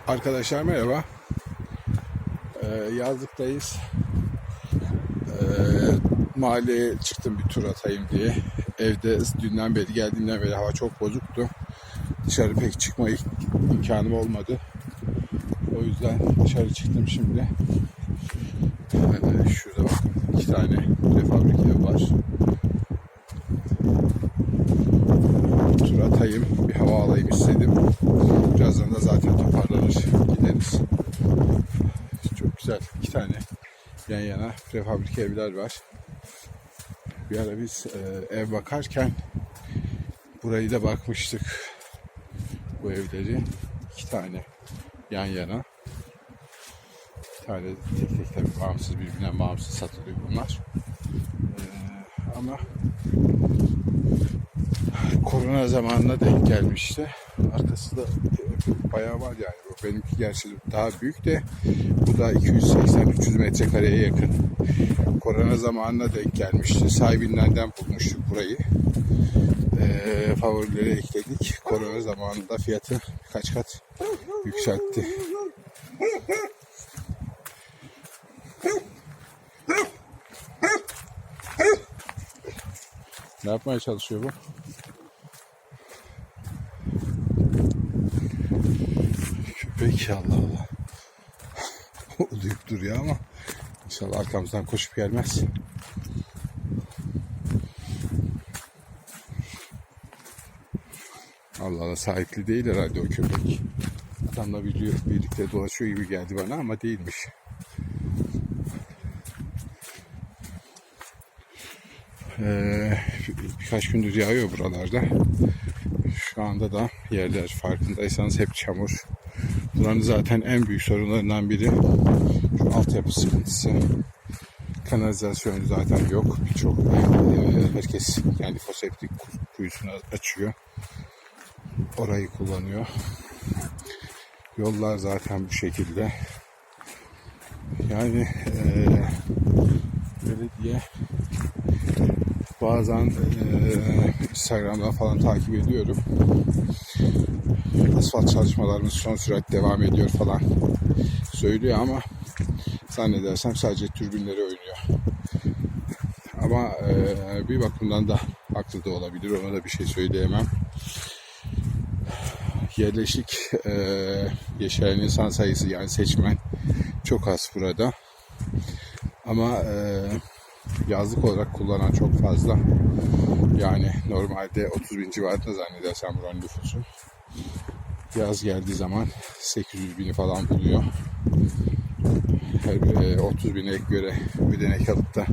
Arkadaşlar merhaba. Yazlıktayız. Mahalleye çıktım bir tur atayım diye. Evde dünden beri geldiğimden beri hava çok bozuktu. Dışarı pek çıkma imkanım olmadı. O yüzden dışarı çıktım şimdi. Şurada bakın 2 tane prefabrik ev var. Tur atayım, bir hava alayım istedim. Birazdan da zaten toparlanır gideriz. Çok güzel 2 tane yan yana prefabrik evler var. Bir ara biz ev bakarken burayı da bakmıştık. Bu evleri 2 tane yan yana. Bir tane tek tek tabii bağımsız, birbirinden bağımsız satılıyor bunlar. Ama korona zamanına denk gelmişti. Arkası da bayağı var yani. Bu benimki gerçi daha büyük de bu da 280-300 metrekareye yakın. Korona zamanına denk gelmişti. Sahibinden bulmuştuk burayı. Favorilere ekledik. Korona zamanında fiyatı birkaç kat yükseltti. Ne yapmaya çalışıyor bu? Köpek, Allah Allah. Uluyup duruyor ama inşallah arkamızdan koşup gelmez. Allah Allah, sahipli değil herhalde o köpek. Adamla birlikte dolaşıyor gibi geldi bana ama değilmiş. Birkaç gündür yağıyor buralarda. Şu anda da yerler farkındaysanız hep çamur. Bunların zaten en büyük sorunlarından biri şu altyapı sıkıntısı. Kanalizasyon zaten yok. Birçok herkes kendi foseptik kuyusunu açıyor. Orayı kullanıyor. Yollar zaten bu şekilde. Yani belediye bazen Instagram'dan falan takip ediyorum. Asfalt çalışmalarımız son sürat devam ediyor falan söylüyor ama zannedersem sadece türbinleri oynuyor. Ama bir bakımdan da haklı da olabilir. Ona da bir şey söyleyemem. Yerleşik yaşayan insan sayısı, yani seçmen çok az burada. Ama yazlık olarak kullanan çok fazla. Yani normalde 30 bin civarında zannedersem buranın nüfusu. Yaz geldiği zaman 800 bini falan buluyor. Her 30 bine göre ödenek alıp da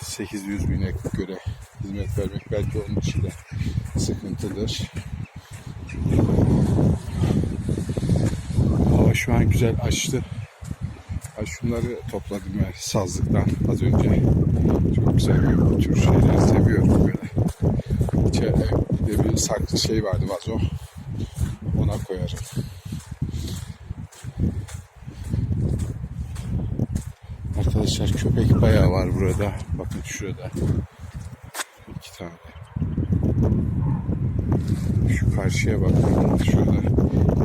800 bine göre hizmet vermek belki onun için de sıkıntıdır. Hava şu an güzel açtı. Şunları topladım ben sazlıktan az önce. Çok güzel bu tür şeyleri seviyorum böyle. İçeride bir saklı şey vardı, vazo. Ona koyarım. Arkadaşlar köpek bayağı var burada. Bakın şurada. 2 tane. Şu karşıya bakın. Şurada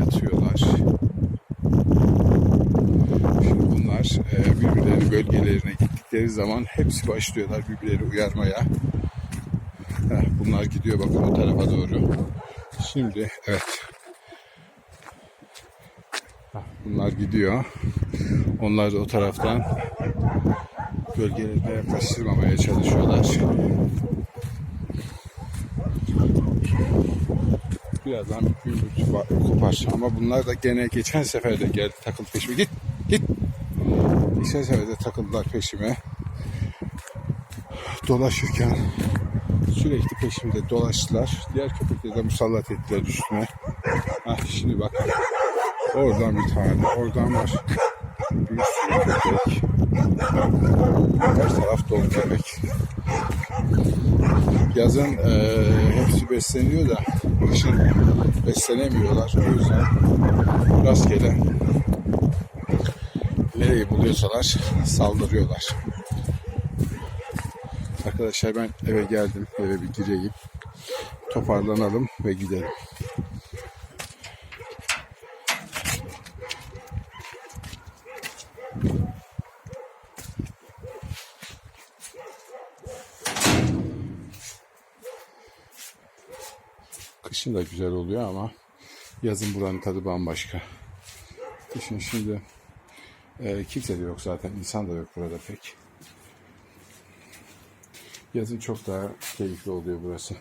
yatıyorlar. Şimdi bunlar birbirlerinin bölgelerine gittikleri zaman hepsi başlıyorlar birbirleri uyarmaya. Bunlar gidiyor bakın o tarafa doğru. Şimdi evet. Bunlar gidiyor. Onlar da o taraftan bölgelerine yaklaştırmamaya çalışıyorlar. Birazdan bir gümbürtü kopar. Ama bunlar da gene geçen sefer de geldi, takıldı peşime. Git. Geçen sefer de takıldılar peşime. Dolaşırken sürekli peşimde dolaştılar. Diğer köpekleri de musallat ettiler üstüme. Şimdi bak. Oradan bir tane. Oradan var. Bir sürü köpek. Her taraf dolu köpek. Yazın hepsi besleniyor da kışın beslenemiyorlar. O yüzden rastgele nereyi buluyorsalar saldırıyorlar. Arkadaşlar ben eve geldim. Eve bir gireyim. Toparlanalım ve gidelim. Kışın da güzel oluyor ama yazın buranın tadı bambaşka. Kışın şimdi kimse de yok zaten. İnsan da yok burada pek. Yazın çok daha keyifli oluyor burası.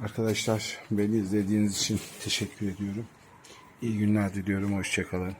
Arkadaşlar beni izlediğiniz için teşekkür ediyorum. İyi günler diliyorum. Hoşça kalın.